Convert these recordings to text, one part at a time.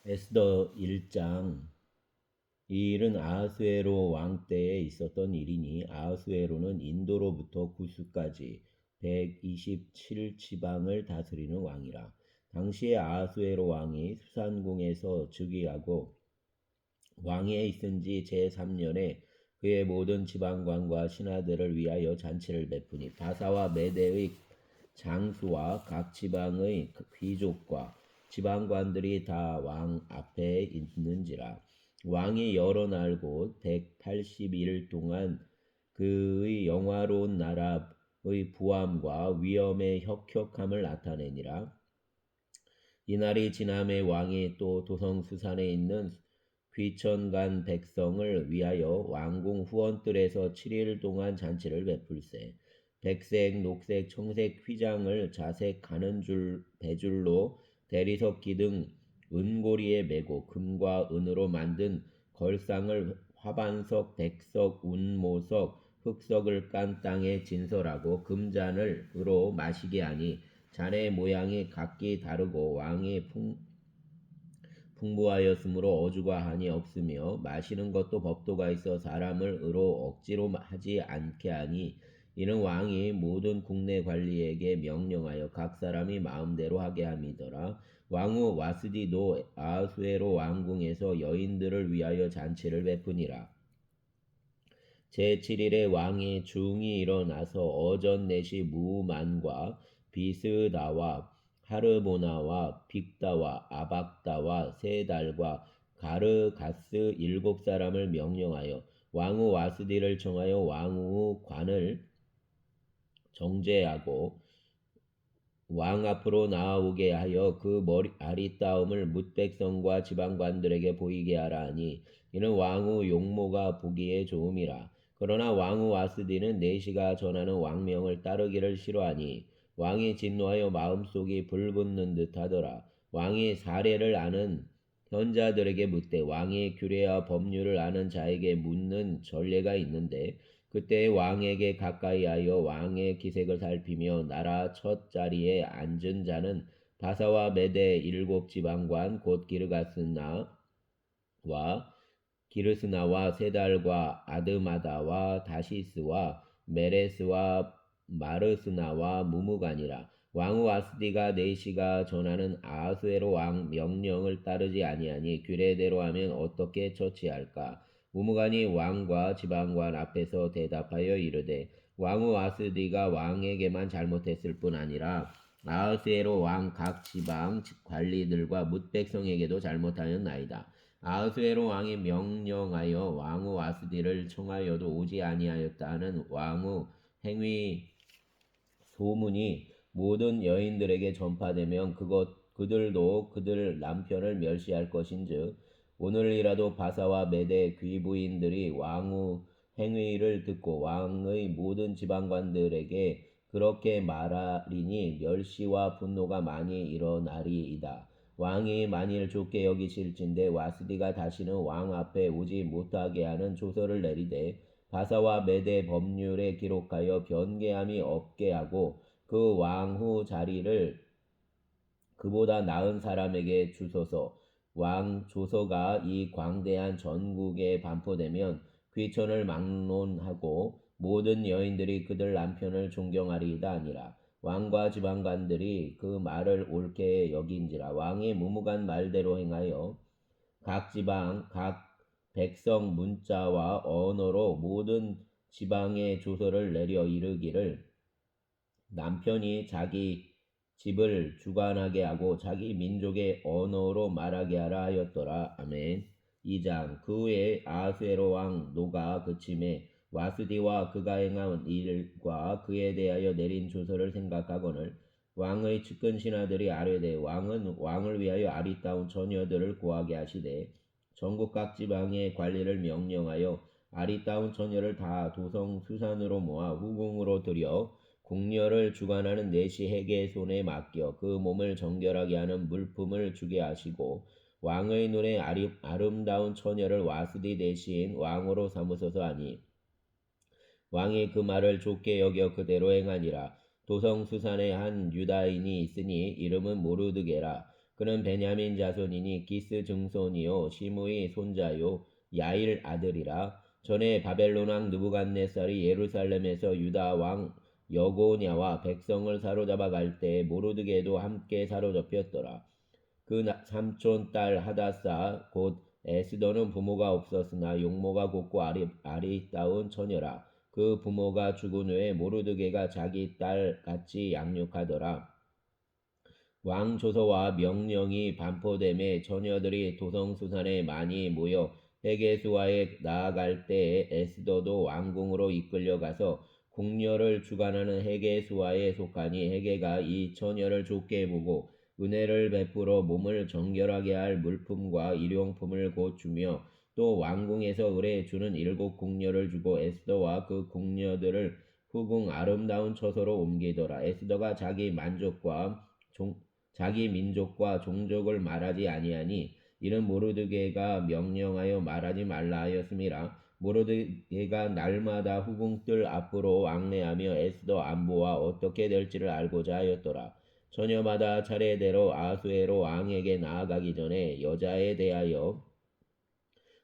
에스더 1장. 이 일은 아하수에로 왕 때에 있었던 일이니 아하수에로는 인도로부터 구스까지 127지방을 다스리는 왕이라. 당시에 아하수에로 왕이 수산궁에서 즉위하고 왕위에 있은 지 제3년에 그의 모든 지방관과 신하들을 위하여 잔치를 베푸니 바사와 메대의 장수와 각 지방의 귀족과 지방관들이 다 왕 앞에 있는지라. 왕이 여러 날 곧 180일 동안 그의 영화로운 나라의 부함과 위엄의 혁혁함을 나타내니라. 이날이 지남에 왕이 또 도성수산에 있는 귀천간 백성을 위하여 왕궁 후원뜰에서 7일 동안 잔치를 베풀세. 백색, 녹색, 청색 휘장을 자색 가는 줄 배줄로 대리석 기둥 은고리에 메고 금과 은으로 만든 걸상을 화반석, 백석, 운모석, 흑석을 깐 땅에 진설하고 금잔을으로 마시게 하니 잔의 모양이 각기 다르고 왕이 풍부하였으므로 어주가 한이 없으며 마시는 것도 법도가 있어 사람을 의로 억지로 하지 않게 하니 이는 왕이 모든 국내 관리에게 명령하여 각 사람이 마음대로 하게 함이더라. 왕후 와스디도 아하수에로 왕궁에서 여인들을 위하여 잔치를 베푸니라. 제7일에 왕이 중이 일어나서 어전 넷이 무만과 비스다와 하르보나와 빅다와 아박다와 세달과 가르가스 7사람을 명령하여 왕후 와스디를 청하여 왕후 관을 정죄하고 왕 앞으로 나아오게 하여 그 아리따움을 뭇백성과 지방관들에게 보이게 하라 하니 이는 왕후 용모가 보기에 좋음이라. 그러나 왕후 와스디는 내시가 전하는 왕명을 따르기를 싫어하니 왕이 진노하여 마음속이 불붙는 듯하더라. 왕이 사례를 아는 현자들에게 묻되 왕의 규례와 법률을 아는 자에게 묻는 전례가 있는데 그때 왕에게 가까이하여 왕의 기색을 살피며 나라 첫 자리에 앉은 자는 바사와 메대 7지방관 곧 기르스나와 세달과 아드마다와 다시스와 메레스와 마르스나와 무무간이라. 왕후 아스디가 내시가 전하는 아하수에로 왕 명령을 따르지 아니하니 규례대로 하면 어떻게 처치할까? 무무간이 왕과 지방관 앞에서 대답하여 이르되 왕후 아스디가 왕에게만 잘못했을 뿐 아니라 아하수에로 왕 각 지방 관리들과 뭇백성에게도 잘못하였나이다. 아하수에로 왕이 명령하여 왕후 아스디를 청하여도 오지 아니하였다 하는 왕후 행위 소문이 모든 여인들에게 전파되면 그들도 그들 남편을 멸시할 것인즉 오늘이라도 바사와 메대 귀부인들이 왕후 행위를 듣고 왕의 모든 지방관들에게 그렇게 말하리니 멸시와 분노가 많이 일어나리이다. 왕이 만일 좋게 여기실진대 와스디가 다시는 왕 앞에 오지 못하게 하는 조서를 내리되 바사와 메대 법률에 기록하여 변개함이 없게 하고 그 왕후 자리를 그보다 나은 사람에게 주소서. 왕 조서가 이 광대한 전국에 반포되면 귀천을 막론하고 모든 여인들이 그들 남편을 존경하리이다 아니라. 왕과 지방관들이 그 말을 옳게 여긴지라. 왕이 무무간 말대로 행하여 각 지방 각 백성 문자와 언어로 모든 지방의 조서를 내려 이르기를 남편이 자기 집을 주관하게 하고 자기 민족의 언어로 말하게 하라 하였더라. 아멘. 2장. 그 후에 아하수에로 왕 노가 그침에 와스디와 그가 행한 일과 그에 대하여 내린 조서를 생각하거늘 왕의 측근 신하들이 아뢰되 왕은 왕을 위하여 아리따운 처녀들을 구하게 하시되 전국 각 지방의 관리를 명령하여 아리따운 처녀를 다 도성 수산으로 모아 후궁으로 들여 궁녀를 주관하는 내시에게 손에 맡겨 그 몸을 정결하게 하는 물품을 주게 하시고 왕의 눈에 아름다운 처녀를 와스디 내시인 왕으로 삼으소서 하니 왕이 그 말을 좋게 여겨 그대로 행하니라. 도성 수산에 한 유다인이 있으니 이름은 모르드게라. 그는 베냐민 자손이니 기스 증손이요 시므의 손자요 야일 아들이라. 전에 바벨론 왕 느부갓네살이 예루살렘에서 유다 왕 여고냐와 백성을 사로잡아 갈 때 모르드게도 함께 사로잡혔더라. 그 삼촌 딸 하다사 곧 에스더는 부모가 없었으나 용모가 곱고 아리따운 처녀라. 그 부모가 죽은 후에 모르드게가 자기 딸 같이 양육하더라. 왕 조서와 명령이 반포됨에 처녀들이 도성수산에 많이 모여 헤게수와에 나아갈 때에 에스더도 왕궁으로 이끌려가서 궁녀를 주관하는 헤게수와에 속하니 헤게가 이 처녀를 좋게 보고 은혜를 베풀어 몸을 정결하게 할 물품과 일용품을 곧 주며 또 왕궁에서 의뢰 주는 7 궁녀를 주고 에스더와 그 궁녀들을 후궁 아름다운 처소로 옮기더라. 에스더가 자기 민족과 종족을 말하지 아니하니 이는 모르드게가 명령하여 말하지 말라 하였음이라. 모르드게가 날마다 후궁들 앞으로 왕래하며 에스더 안보와 어떻게 될지를 알고자 하였더라. 처녀마다 차례대로 아수에로 왕에게 나아가기 전에 여자에 대하여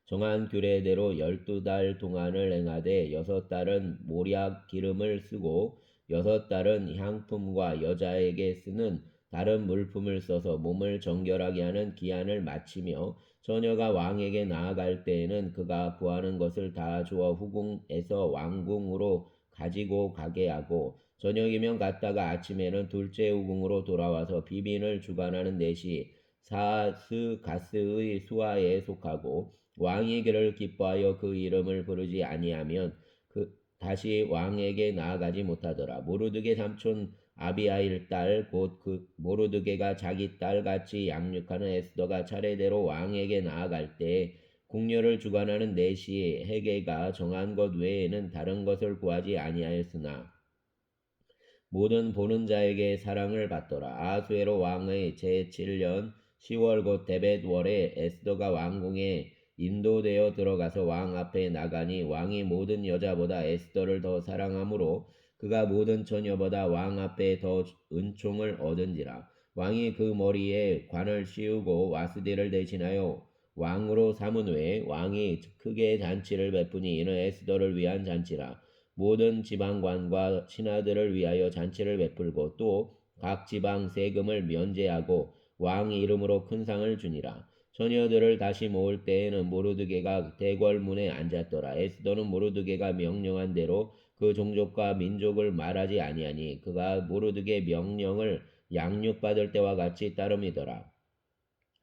정한 규례대로 12달 동안을 행하되 6달은 모략 기름을 쓰고 6달은 향품과 여자에게 쓰는 다른 물품을 써서 몸을 정결하게 하는 기한을 마치며 처녀가 왕에게 나아갈 때에는 그가 구하는 것을 다 주어 후궁에서 왕궁으로 가지고 가게 하고 저녁이면 갔다가 아침에는 둘째 후궁으로 돌아와서 비빈을 주관하는 넷이 사스가스의 수하에 속하고 왕이 그를 기뻐하여 그 이름을 부르지 아니하면 다시 왕에게 나아가지 못하더라. 모르드게 삼촌 아비아일 딸 곧 그 모르드게가 자기 딸같이 양육하는 에스더가 차례대로 왕에게 나아갈 때 궁녀를 주관하는 넷이 헤게가 정한 것 외에는 다른 것을 구하지 아니하였으나 모든 보는 자에게 사랑을 받더라. 아수에로 왕의 제7년 10월 곧 데벳월에 에스더가 왕궁에 인도되어 들어가서 왕 앞에 나가니 왕이 모든 여자보다 에스더를 더 사랑하므로 그가 모든 처녀보다 왕 앞에 더 은총을 얻은지라. 왕이 그 머리에 관을 씌우고 와스디를 대신하여 왕으로 삼은 후에 왕이 크게 잔치를 베푸니 이는 에스더를 위한 잔치라. 모든 지방관과 신하들을 위하여 잔치를 베풀고 또 각 지방 세금을 면제하고 왕 이름으로 큰 상을 주니라. 처녀들을 다시 모을 때에는 모르드게가 대궐문에 앉았더라. 에스더는 모르드게가 명령한 대로 그 종족과 민족을 말하지 아니하니 그가 모르드게 명령을 양육받을 때와 같이 따름이더라.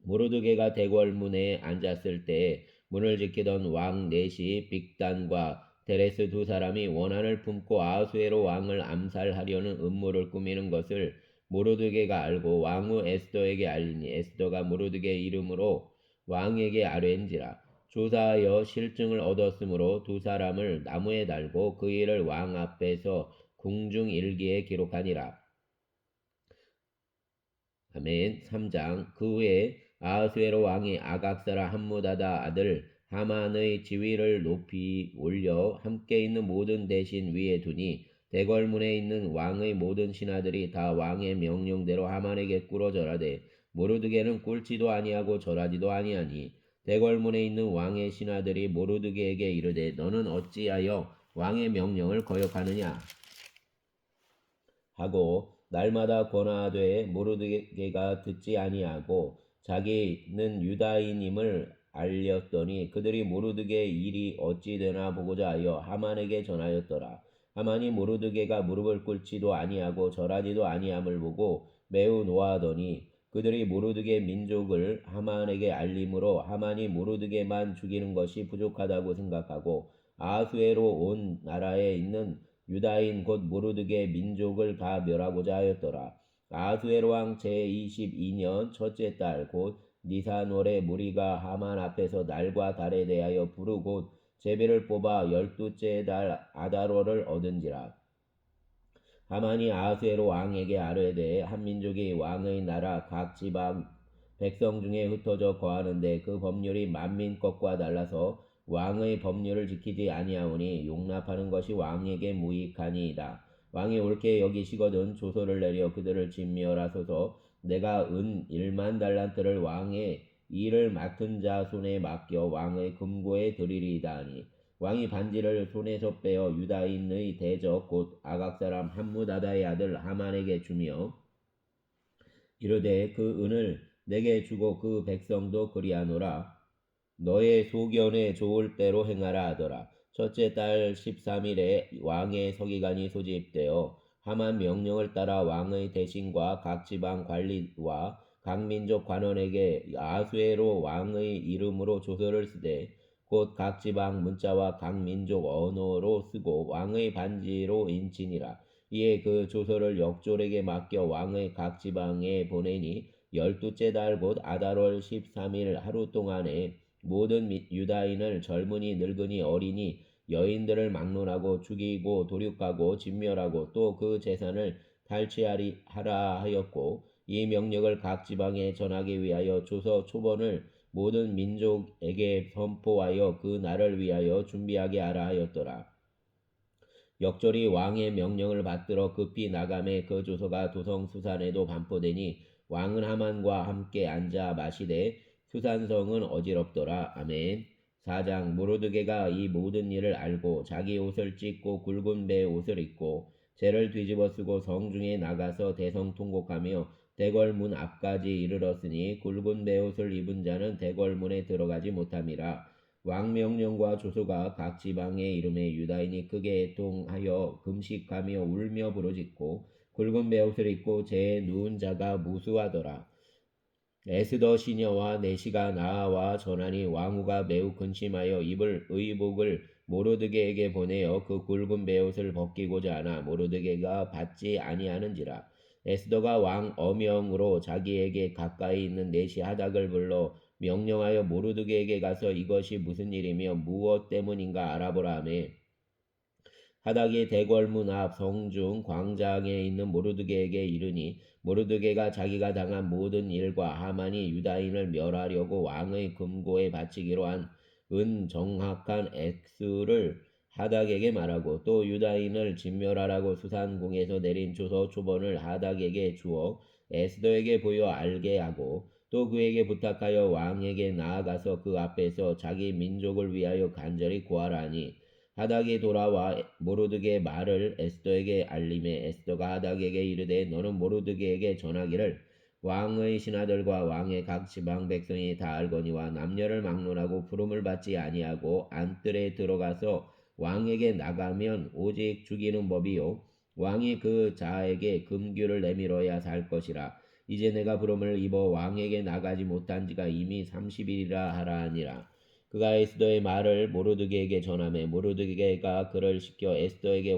모르드게가 대궐문에 앉았을 때에 문을 지키던 왕 넷이 빅단과 데레스 2 사람이 원한을 품고 아수에로 왕을 암살하려는 음모를 꾸미는 것을 모르드게가 알고 왕후 에스더에게 알리니 에스더가 모르드게 이름으로 왕에게 아뢰인지라. 조사하여 실증을 얻었으므로 2 사람을 나무에 달고 그 일을 왕 앞에서 궁중일기에 기록하니라. 아멘. 3장. 그 후에 아하수에로 왕이 아각사라 함무다다 아들 하만의 지위를 높이 올려 함께 있는 모든 대신 위에 두니 대궐문에 있는 왕의 모든 신하들이 다 왕의 명령대로 하만에게 꿇어 절하되 모르드게는 꿇지도 아니하고 절하지도 아니하니 대궐문에 있는 왕의 신하들이 모르드게에게 이르되 너는 어찌하여 왕의 명령을 거역하느냐 하고 날마다 권하되 모르드게가 듣지 아니하고 자기는 유다인임을 알렸더니 그들이 모르드게 일이 어찌 되나 보고자 하여 하만에게 전하였더라. 하만이 모르드게가 무릎을 꿇지도 아니하고 절하지도 아니함을 보고 매우 노하더니 그들이 모르드게 민족을 하만에게 알림으로 하만이 모르드게만 죽이는 것이 부족하다고 생각하고 아하수에로 온 나라에 있는 유다인 곧 모르드게 민족을 다 멸하고자 하였더라. 아하수에로 왕 제22년 첫째 달 곧 니산월에 무리가 하만 앞에서 날과 달에 대하여 부르고 제비를 뽑아 12째 달 아달월을 얻은지라. 하만이 아하수에로 왕에게 아뢰되 한 민족이 왕의 나라 각 지방 백성 중에 흩어져 거하는데 그 법률이 만민 것과 달라서 왕의 법률을 지키지 아니하오니 용납하는 것이 왕에게 무익하니이다. 왕이 옳게 여기시거든 조서를 내려 그들을 진멸하소서. 내가 은 1만 달란트를 왕의 일을 맡은 자 손에 맡겨 왕의 금고에 드리리이다 하니 왕이 반지를 손에서 빼어 유다인의 대적 곧 아각 사람 함무다다의 아들 하만에게 주며 이르되 그 은을 내게 주고 그 백성도 그리하노라. 너의 소견에 좋을 대로 행하라 하더라. 첫째 달 13일에 왕의 서기관이 소집되어 하만 명령을 따라 왕의 대신과 각 지방 관리와 각 민족 관원에게 아수에로 왕의 이름으로 조서를 쓰되 곧 각 지방 문자와 각 민족 언어로 쓰고 왕의 반지로 인치니라. 이에 그 조서를 역졸에게 맡겨 왕의 각 지방에 보내니 12째 달 곧 아달월 13일 하루 동안에 모든 유다인을 젊은이 늙은이 어린이 여인들을 막론하고 죽이고 도륙하고 진멸하고 또 그 재산을 탈취하라 하였고 이 명령을 각 지방에 전하기 위하여 조서 초본을 모든 민족에게 선포하여 그 날을 위하여 준비하게 하라 하였더라. 역졸이 왕의 명령을 받들어 급히 나가매 그 조서가 도성 수산에도 반포되니 왕은 하만과 함께 앉아 마시되 수산성은 어지럽더라. 아멘. 4장 모르드게가 이 모든 일을 알고 자기 옷을 찢고 굵은 배 옷을 입고 재를 뒤집어 쓰고 성중에 나가서 대성 통곡하며 대궐문 앞까지 이르렀으니 굵은 배 옷을 입은 자는 대궐문에 들어가지 못함이라. 왕명령과 조서가 각 지방의 이름에 유다인이 크게 애통하여 금식하며 울며 부르짖고 굵은 베옷을 입고 재에 누운 자가 무수하더라. 에스더 시녀와 내시가 나아와 전하니 왕후가 매우 근심하여 입을 의복을 모르드게에게 보내어 그 굵은 베옷을 벗기고자 하나 모르드게가 받지 아니하는지라. 에스더가 왕 어명으로 자기에게 가까이 있는 내시 하닥을 불러 명령하여 모르드게에게 가서 이것이 무슨 일이며 무엇 때문인가 알아보라 하며 하닥이 대궐문 앞 성중 광장에 있는 모르드게에게 이르니 모르드게가 자기가 당한 모든 일과 하만이 유다인을 멸하려고 왕의 금고에 바치기로 한 은 정확한 액수를 하닥에게 말하고 또 유다인을 진멸하라고 수산궁에서 내린 조서 초본을 하닥에게 주어 에스더에게 보여 알게 하고 또 그에게 부탁하여 왕에게 나아가서 그 앞에서 자기 민족을 위하여 간절히 구하라니 하닥이 돌아와 모르드게의 말을 에스더에게 알림해 에스더가 하닥에게 이르되 너는 모르드게에게 전하기를 왕의 신하들과 왕의 각 지방 백성이 다 알거니와 남녀를 막론하고 부름을 받지 아니하고 안뜰에 들어가서 왕에게 나가면 오직 죽이는 법이요 왕이 그 자에게 금규를 내밀어야 살 것이라. 이제 내가 부름을 입어 왕에게 나가지 못한 지가 이미 30일이라 하라 하니라. 그가 에스더의 말을 모르드게에게 전하매 모르드게가 그를 시켜 에스더에게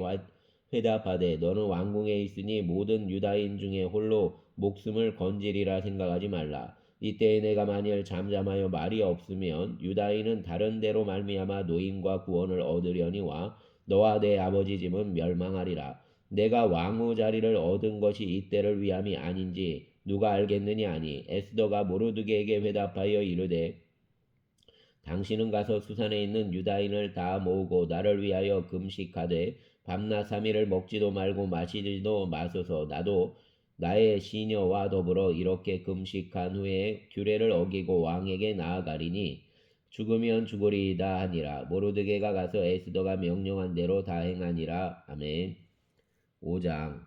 회답하되 너는 왕궁에 있으니 모든 유다인 중에 홀로 목숨을 건지리라 생각하지 말라. 이때에 내가 만일 잠잠하여 말이 없으면 유다인은 다른 데로 말미암아 노임과 구원을 얻으려니와 너와 내 아버지 집은 멸망하리라. 내가 왕후 자리를 얻은 것이 이때를 위함이 아닌지 누가 알겠느냐 하니 에스더가 모르드게에게 회답하여 이르되 당신은 가서 수산에 있는 유다인을 다 모으고 나를 위하여 금식하되 밤낮 3일을 먹지도 말고 마시지도 마소서. 나도 나의 시녀와 더불어 이렇게 금식한 후에 규례를 어기고 왕에게 나아가리니 죽으면 죽으리이다 하니라. 모르드게가 가서 에스더가 명령한 대로 다 행하니라. 아멘. 5장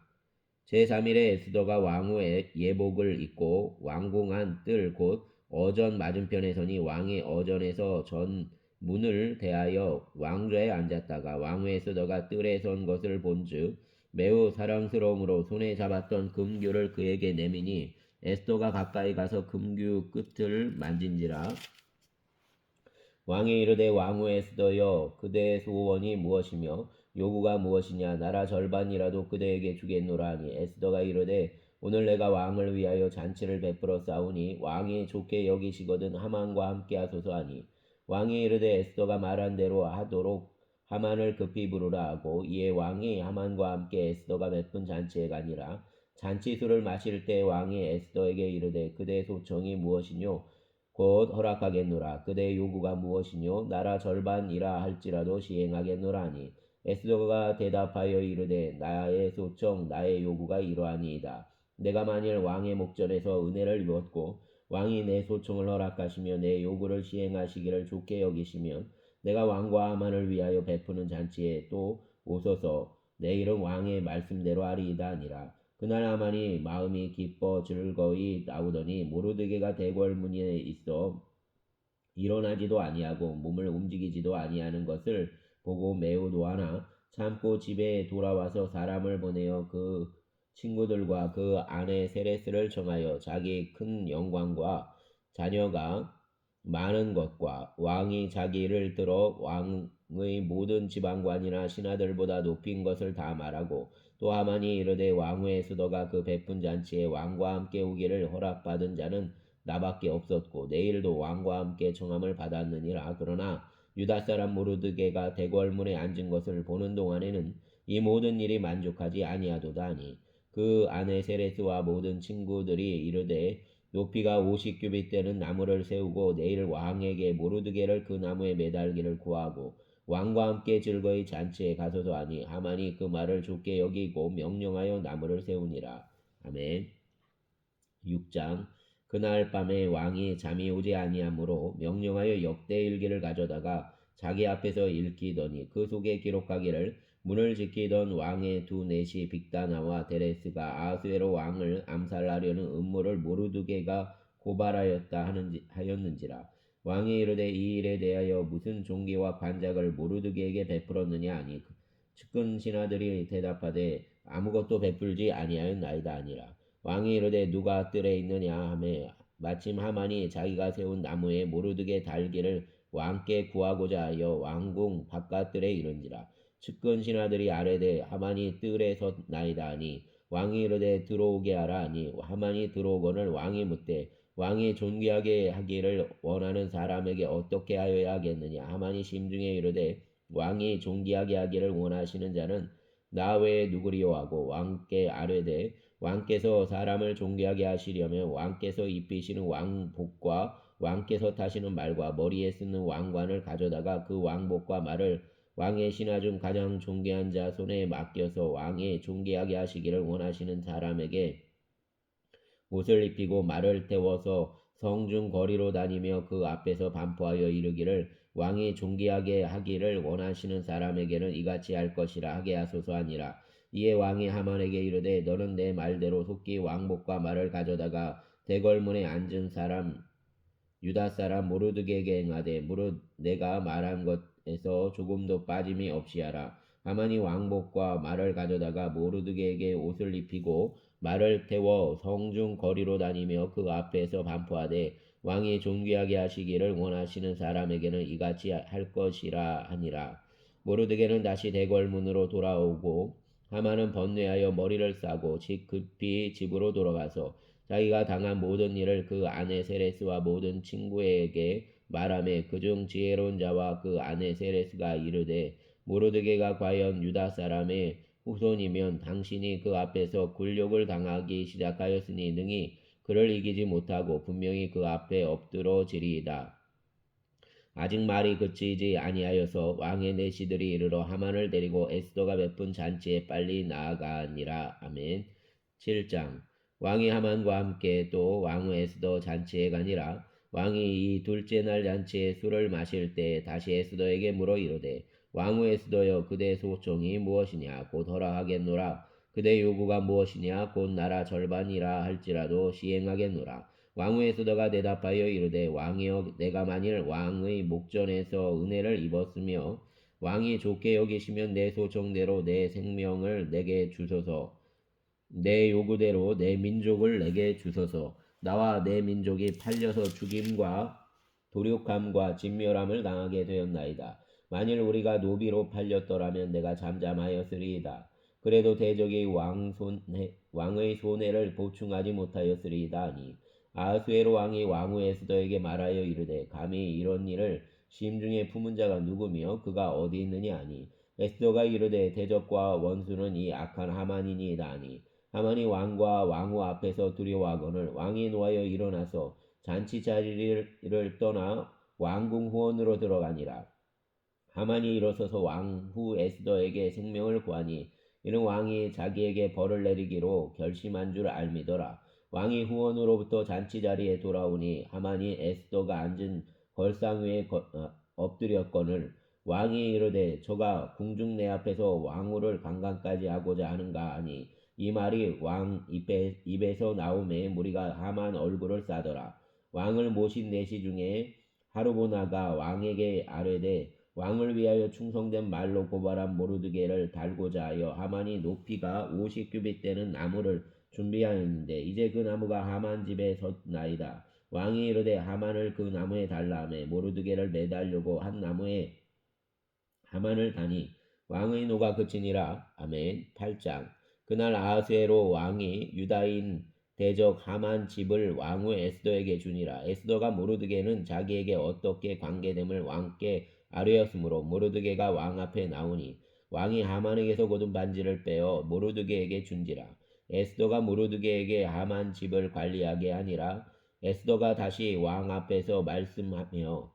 제3일에 에스더가 왕후의 예복을 입고 왕궁 안 뜰 곧 어전 맞은편에 서니 왕이 어전에서 전 문을 대하여 왕좌에 앉았다가 왕후 에스더가 뜰에 선 것을 본즉 매우 사랑스러움으로 손에 잡았던 금규를 그에게 내미니 에스더가 가까이 가서 금규 끝을 만진지라. 왕이 이르되 왕후 에스더여 그대의 소원이 무엇이며 요구가 무엇이냐 나라 절반이라도 그대에게 주겠노라 하니 에스더가 이르되 오늘 내가 왕을 위하여 잔치를 베풀어 싸우니 왕이 좋게 여기시거든 하만과 함께 하소서 하니 왕이 이르되 에스더가 말한 대로 하도록 하만을 급히 부르라 하고 이에 왕이 하만과 함께 에스더가 베푼 잔치에 가니라. 잔치술을 마실 때 왕이 에스더에게 이르되 그대의 소청이 무엇이뇨 곧 허락하겠노라. 그대의 요구가 무엇이뇨 나라 절반이라 할지라도 시행하겠노라 하니 에스더가 대답하여 이르되 나의 소청 나의 요구가 이러하니이다. 내가 만일 왕의 목전에서 은혜를 입었고 왕이 내 소총을 허락하시며 내 요구를 시행하시기를 좋게 여기시면 내가 왕과 하만을 위하여 베푸는 잔치에 또 오소서. 내일은 왕의 말씀대로 하리이다 아니라. 그날 하만이 마음이 기뻐 즐거이 나오더니 모르드게가 대궐문에 있어 일어나지도 아니하고 몸을 움직이지도 아니하는 것을 보고 매우 노하나 참고 집에 돌아와서 사람을 보내어 그 친구들과 그 아내 세레스를 청하여 자기 큰 영광과 자녀가 많은 것과 왕이 자기를 들어 왕의 모든 지방관이나 신하들보다 높인 것을 다 말하고 또 하만이 이르되 왕후의 수도가 그 베푼 잔치에 왕과 함께 오기를 허락받은 자는 나밖에 없었고 내일도 왕과 함께 청함을 받았느니라. 그러나 유다 사람 모르드게가 대궐문에 앉은 것을 보는 동안에는 이 모든 일이 만족하지 아니하도다 하니 그 아내 세레스와 모든 친구들이 이르되 높이가 50규빗 되는 나무를 세우고 내일 왕에게 모르드게를 그 나무에 매달기를 구하고 왕과 함께 즐거이 잔치에 가소서 하니 하만이 그 말을 좋게 여기고 명령하여 나무를 세우니라. 아멘. 6장. 그날 밤에 왕이 잠이 오지 아니하므로 명령하여 역대일기를 가져다가 자기 앞에서 읽히더니 그 속에 기록하기를 문을 지키던 왕의 두 내시 빅다나와 데레스가 아하수에로 왕을 암살하려는 음모를 모르드게가 고발하였다 하였는지라. 왕이 이르되 이 일에 대하여 무슨 종기와 관작을 모르드게에게 베풀었느냐 하니 측근 신하들이 대답하되 아무것도 베풀지 아니하였나이다 아니라. 왕이 이르되 누가 뜰에 있느냐 하매 마침 하만이 자기가 세운 나무에 모르드게 달기를 왕께 구하고자 하여 왕궁 바깥뜰에 이른지라. 측근 신하들이 아뢰되 하만이 뜰에 섰나이다 하니 왕이 이르되 들어오게 하라 하니 하만이 들어오거늘 왕이 묻되 왕이 존귀하게 하기를 원하는 사람에게 어떻게 하여야 하겠느냐. 하만이 심중에 이르되 왕이 존귀하게 하기를 원하시는 자는 나 외에 누구리요 하고 왕께 아뢰되 왕께서 사람을 존귀하게 하시려면 왕께서 입히시는 왕복과 왕께서 타시는 말과 머리에 쓰는 왕관을 가져다가 그 왕복과 말을 왕의 신하 중 가장 존귀한 자 손에 맡겨서 왕이 존귀하게 하시기를 원하시는 사람에게 옷을 입히고 말을 태워서 성중 거리로 다니며 그 앞에서 반포하여 이르기를 왕이 존귀하게 하기를 원하시는 사람에게는 이같이 할 것이라 하게 하소서 하니라. 이에 왕이 하만에게 이르되 너는 내 말대로 속히 왕복과 말을 가져다가 대궐문에 앉은 사람 유다 사람 모르드게에게 행하되 무릇 내가 말한 것에서 조금도 빠짐이 없이 하라. 하만이 왕복과 말을 가져다가 모르드게에게 옷을 입히고 말을 태워 성중 거리로 다니며 그 앞에서 반포하되 왕이 존귀하게 하시기를 원하시는 사람에게는 이같이 할 것이라 하니라. 모르드게는 다시 대궐문으로 돌아오고 하만은 번뇌하여 머리를 싸고 급히 집으로 돌아가서 자기가 당한 모든 일을 그 아내 세레스와 모든 친구에게 말하며 그중 지혜로운 자와 그 아내 세레스가 이르되 모르드게가 과연 유다 사람의 후손이면 당신이 그 앞에서 굴욕을 당하기 시작하였으니 능히 그를 이기지 못하고 분명히 그 앞에 엎드러지리이다. 아직 말이 그치지 아니하여서 왕의 내시들이 이르러 하만을 데리고 에스더가 베푼 잔치에 빨리 나아가니라. 아멘. 7장. 왕이 하만과 함께 또 왕후 에스더 잔치에 가니라. 왕이 이 둘째 날 잔치에 술을 마실 때 다시 에스더에게 물어 이르되 왕후 에스더여 그대 소총이 무엇이냐 곧 허락하겠노라. 그대 요구가 무엇이냐 곧 나라 절반이라 할지라도 시행하겠노라. 왕후 에스더가 대답하여 이르되 왕이여 내가 만일 왕의 목전에서 은혜를 입었으며 왕이 좋게 여기시면 내 소총대로 내 생명을 내게 주소서. 내 요구대로 내 민족을 내게 주소서. 나와 내 민족이 팔려서 죽임과 도륙함과 진멸함을 당하게 되었나이다. 만일 우리가 노비로 팔렸더라면 내가 잠잠하였으리이다. 그래도 대적이 왕의 손해를 보충하지 못하였으리이다 하니 아하수에로 왕이 왕후 에스더에게 말하여 이르되 감히 이런 일을 심중에 품은 자가 누구며 그가 어디 있느냐 하니 에스더가 이르되 대적과 원수는 이 악한 하만이니이다 하니 하만이 왕과 왕후 앞에서 두려워하거늘 왕이 노하여 일어나서 잔치 자리를 떠나 왕궁 후원으로 들어가니라. 하만이 일어서서 왕후 에스더에게 생명을 구하니 이는 왕이 자기에게 벌을 내리기로 결심한 줄 알미더라. 왕이 후원으로부터 잔치 자리에 돌아오니 하만이 에스더가 앉은 걸상 위에 엎드렸거늘 왕이 이르되 저가 궁중 내 앞에서 왕후를 강간까지 하고자 하는가 하니 이 말이 왕 입에서 나오매 무리가 하만 얼굴을 싸더라. 왕을 모신 내시 중에 하르보나가 왕에게 아뢰되 왕을 위하여 충성된 말로 고발한 모르드게를 달고자 하여 하만이 높이가 50규빗 되는 나무를 준비하였는데 이제 그 나무가 하만 집에 섰나이다. 왕이 이르되 하만을 그 나무에 달라 하매 모르드게를 매달려고 한 나무에 하만을 다니 왕의 노가 그치니라. 아멘. 8장. 그날 아하스웨로 왕이 유다인 대적 하만 집을 왕후 에스더에게 주니라. 에스더가 모르드게는 자기에게 어떻게 관계됨을 왕께 아뢰었으므로 모르드게가 왕 앞에 나오니 왕이 하만에게서 고든 반지를 빼어 모르드게에게 준지라. 에스더가 모르드게에게 하만 집을 관리하게 하니라. 에스더가 다시 왕 앞에서 말씀하며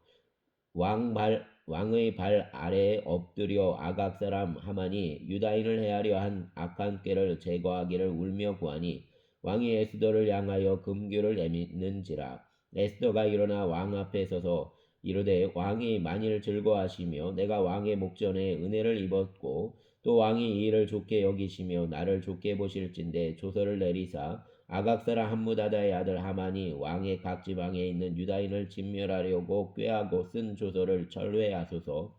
왕의 발 아래에 엎드려 아각 사람 하만이 유다인을 해하려 한 악한 꾀를 제거하기를 울며 구하니 왕이 에스더를 향하여 금규를 내미는지라. 에스더가 일어나 왕 앞에 서서 이르되 왕이 만일 즐거하시며 내가 왕의 목전에 은혜를 입었고 또 왕이 이 일을 좋게 여기시며 나를 좋게 보실진대 조서를 내리사 아각 사람 함무다다의 아들 하만이 왕의 각 지방에 있는 유다인을 진멸하려고 꾀하고 쓴 조서를 철회하소서.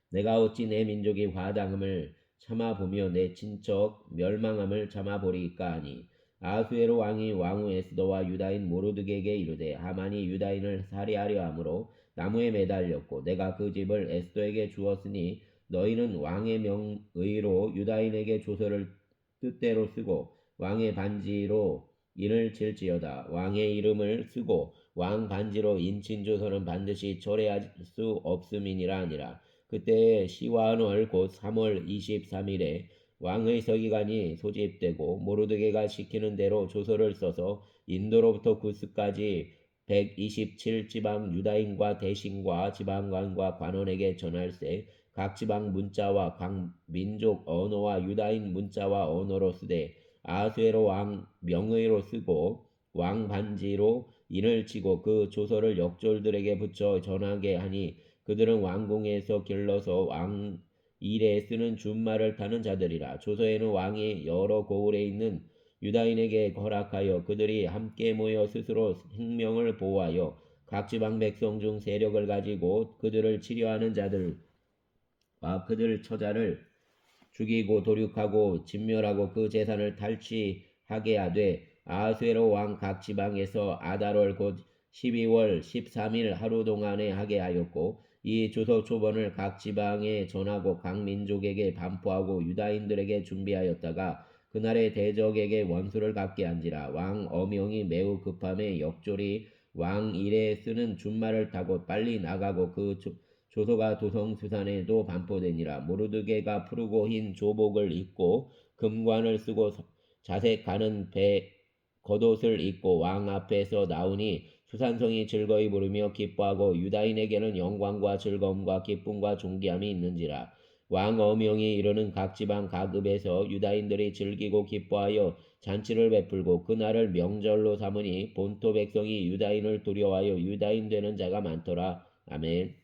내가 어찌 내 민족이 화당함을 참아보며 내 친척 멸망함을 참아보리이까 하니 아하수에로 왕이 왕후 에스더와 유다인 모르드게에게 이르되 하만이 유다인을 살해하려 함으로 나무에 매달렸고 내가 그 집을 에스더에게 주었으니 너희는 왕의 명의로 유다인에게 조서를 뜻대로 쓰고 왕의 반지로 인을 칠지어다. 왕의 이름을 쓰고 왕 반지로 인친 조서는 반드시 철회할 수 없음이니라 하니라. 그때에 시완월 곧 3월 23일에 왕의 서기관이 소집되고 모르드게가 시키는 대로 조서를 써서 인도로부터 구스까지 127지방 유다인과 대신과 지방관과 관원에게 전할세 각 지방 문자와 각 민족 언어와 유다인 문자와 언어로 쓰되 아하수에로 왕 명의로 쓰고 왕 반지로 인을 치고 그 조서를 역졸들에게 붙여 전하게 하니 그들은 왕궁에서 길러서 왕 일에 쓰는 준말을 타는 자들이라. 조서에는 왕이 여러 고을에 있는 유다인에게 허락하여 그들이 함께 모여 스스로 생명을 보호하여 각 지방 백성 중 세력을 가지고 그들을 치려하는 자들과 그들 처자를 죽이고 도륙하고 진멸하고 그 재산을 탈취하게 하되 아하수에로 왕 각 지방에서 아달월 곧 12월 13일 하루 동안에 하게 하였고 이 조서 초본을 각 지방에 전하고 각 민족에게 반포하고 유다인들에게 준비하였다가 그날의 대적에게 원수를 갚게 한지라. 왕 어명이 매우 급함에 역졸이 왕 일에 쓰는 준말을 타고 빨리 나가고 그 조서가 도성수산에도 반포되니라. 모르드게가 푸르고 흰 조복을 입고 금관을 쓰고 자색 가는 배 겉옷을 입고 왕 앞에서 나오니 수산성이 즐거이 부르며 기뻐하고 유다인에게는 영광과 즐거움과 기쁨과 존귀함이 있는지라. 왕 어명이 이르는 각 지방 각 읍에서 유다인들이 즐기고 기뻐하여 잔치를 베풀고 그날을 명절로 삼으니 본토 백성이 유다인을 두려워하여 유다인 되는 자가 많더라. 아멘.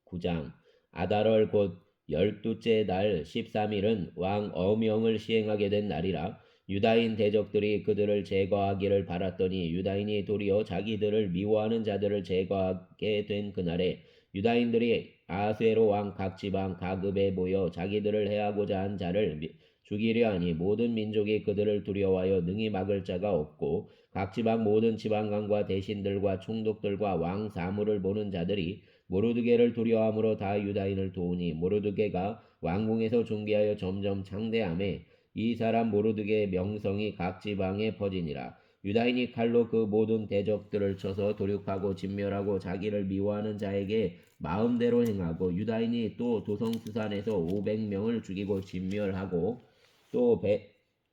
9장. 아달월 곧 12째 달 13일은 왕 어명을 시행하게 된 날이라. 유다인 대적들이 그들을 제거하기를 바랐더니 유다인이 도리어 자기들을 미워하는 자들을 제거하게 된 그날에 유다인들이 아하수에로 왕 각 지방 각 읍에 모여 자기들을 해하고자 한 자를 죽이려 하니 모든 민족이 그들을 두려워하여 능히 막을 자가 없고 각 지방 모든 지방관과 대신들과 총독들과 왕 사무를 보는 자들이 모르드게를 두려워함으로 다 유다인을 도우니 모르드게가 왕궁에서 존귀하여 점점 창대하매 이 사람 모르드게의 명성이 각 지방에 퍼지니라. 유다인이 칼로 그 모든 대적들을 쳐서 도륙하고 진멸하고 자기를 미워하는 자에게 마음대로 행하고 유다인이 또 도성수산에서 500명을 죽이고 진멸하고 또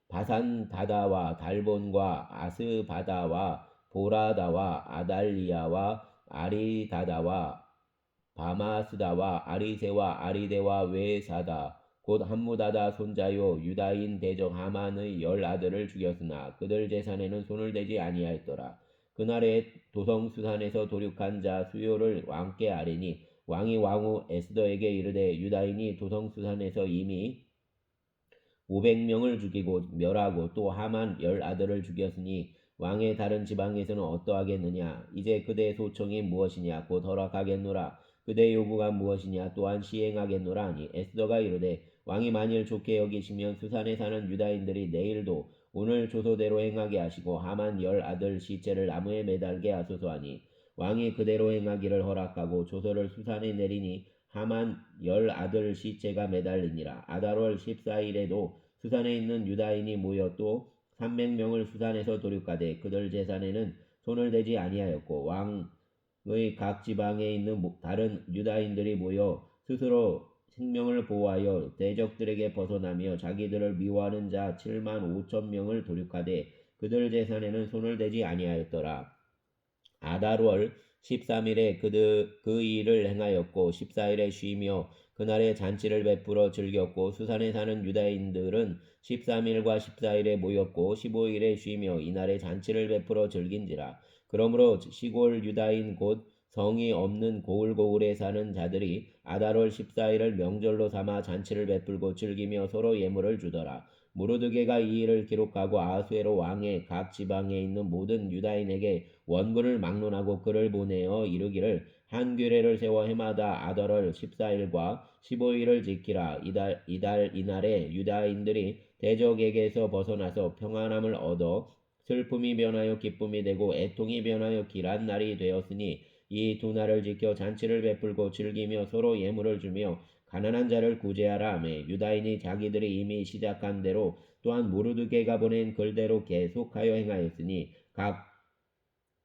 바산 바다와 달본과 아스바다와 보라다와 아달리아와 아리다다와 바마스다와 아리세와 아리데와 외사다 곧 함무다다 손자요 유다인 대적 하만의 10아들을 죽였으나 그들 재산에는 손을 대지 아니하였더라. 그날에 도성수산에서 도륙한 자 수요를 왕께 아뢰니 왕이 왕후 에스더에게 이르되 유다인이 도성수산에서 이미 500명을 죽이고 멸하고 또 하만 10아들을 죽였으니 왕의 다른 지방에서는 어떠하겠느냐. 이제 그대의 소청이 무엇이냐. 곧 허락하겠노라. 그대의 요구가 무엇이냐. 또한 시행하겠노라 하니 에스더가 이르되 왕이 만일 좋게 여기시면 수산에 사는 유다인들이 내일도 오늘 조소대로 행하게 하시고 하만 10아들 시체를 나무에 매달게 하소서 하니 왕이 그대로 행하기를 허락하고 조서를 수산에 내리니 하만 10아들 시체가 매달리니라. 아달월 14일에도 수산에 있는 유다인이 모여 또 300명을 수산에서 도륙하되 그들 재산에는 손을 대지 아니하였고 왕의 각 지방에 있는 다른 유다인들이 모여 스스로 생명을 보호하여 대적들에게 벗어나며 자기들을 미워하는 자 7만 5천 명을 도륙하되 그들 재산에는 손을 대지 아니하였더라. 아달월 13일에 그 일을 행하였고 14일에 쉬며 그날에 잔치를 베풀어 즐겼고 수산에 사는 유다인들은 13일과 14일에 모였고 15일에 쉬며 이날에 잔치를 베풀어 즐긴지라. 그러므로 시골 유다인 곧 성이 없는 고을고을에 사는 자들이 아달월 14일을 명절로 삼아 잔치를 베풀고 즐기며 서로 예물을 주더라. 모르드게가 이 일을 기록하고 아수에로 왕의 각 지방에 있는 모든 유다인에게 원군을 막론하고 그를 보내어 이르기를 한 규례를 세워 해마다 아달월 14일과 15일을 지키라. 이날에 유다인들이 대적에게서 벗어나서 평안함을 얻어 슬픔이 변하여 기쁨이 되고 애통이 변하여 길한 날이 되었으니 이 두 날을 지켜 잔치를 베풀고 즐기며 서로 예물을 주며 가난한 자를 구제하라 하매 유다인이 자기들이 이미 시작한 대로 또한 모르드게가 보낸 글대로 계속하여 행하였으니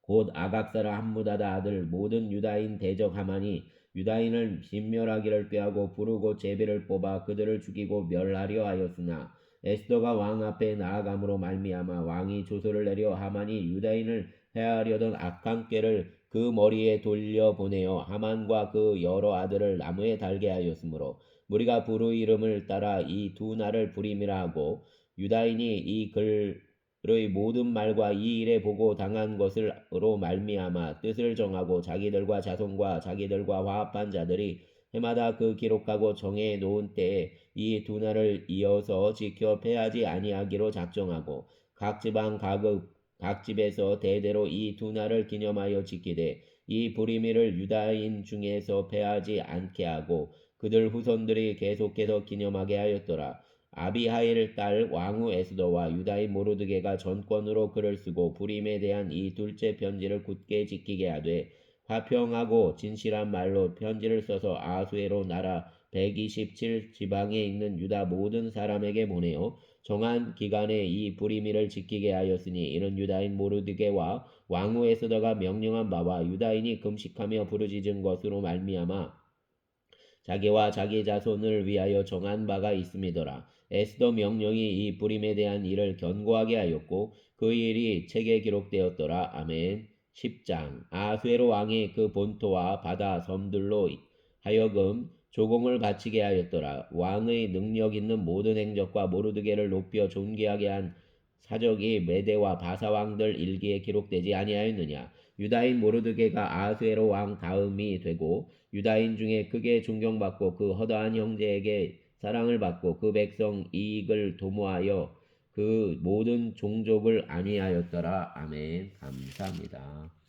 곧 아각사라 함무다다 아들 모든 유다인 대적 하만이 유다인을 진멸하기를 꾀하고 부르고 제비를 뽑아 그들을 죽이고 멸하려 하였으나 에스더가 왕 앞에 나아감으로 말미암아 왕이 조서를 내려 하만이 유다인을 해하려던 악한 꾀를 그 머리에 돌려 보내어 하만과 그 여러 아들을 나무에 달게 하였으므로 무리가 부르 이름을 따라 이 두 날을 부림이라 하고 유다인이 이 글의 모든 말과 이 일에 보고 당한 것으로 말미암아 뜻을 정하고 자기들과 자손과 자기들과 화합한 자들이 해마다 그 기록하고 정해 놓은 때에 이 두 날을 이어서 지켜 패하지 아니하기로 작정하고 각 지방 각 집에서 대대로 이 두 날을 기념하여 지키되 이 부리미를 유다인 중에서 패하지 않게 하고 그들 후손들이 계속해서 기념하게 하였더라. 아비하일 딸 왕후 에스더와 유다인 모르드게가 전권으로 글을 쓰고 부림에 대한 이 둘째 편지를 굳게 지키게 하되 화평하고 진실한 말로 편지를 써서 아수에로 나라 127지방에 있는 유다 모든 사람에게 보내어 정한 기간에 이 부리미를 지키게 하였으니 이는 유다인 모르드게와 왕후 에스더가 명령한 바와 유다인이 금식하며 부르짖은 것으로 말미암아 자기와 자기 자손을 위하여 정한 바가 있음이더라. 에스더 명령이 이 부림에 대한 일을 견고하게 하였고 그 일이 책에 기록되었더라. 아멘. 10장 아수에로 왕이 그 본토와 바다 섬들로 하여금 조공을 바치게 하였더라. 왕의 능력 있는 모든 행적과 모르드게를 높여 존귀하게 한 사적이 메대와 바사 왕들 일기에 기록되지 아니하였느냐. 유다인 모르드게가 아수에로 왕 다음이 되고 유다인 중에 크게 존경받고 그 허다한 형제에게 사랑을 받고 그 백성 이익을 도모하여 그 모든 종족을 안위하였더라. 아멘. 감사합니다.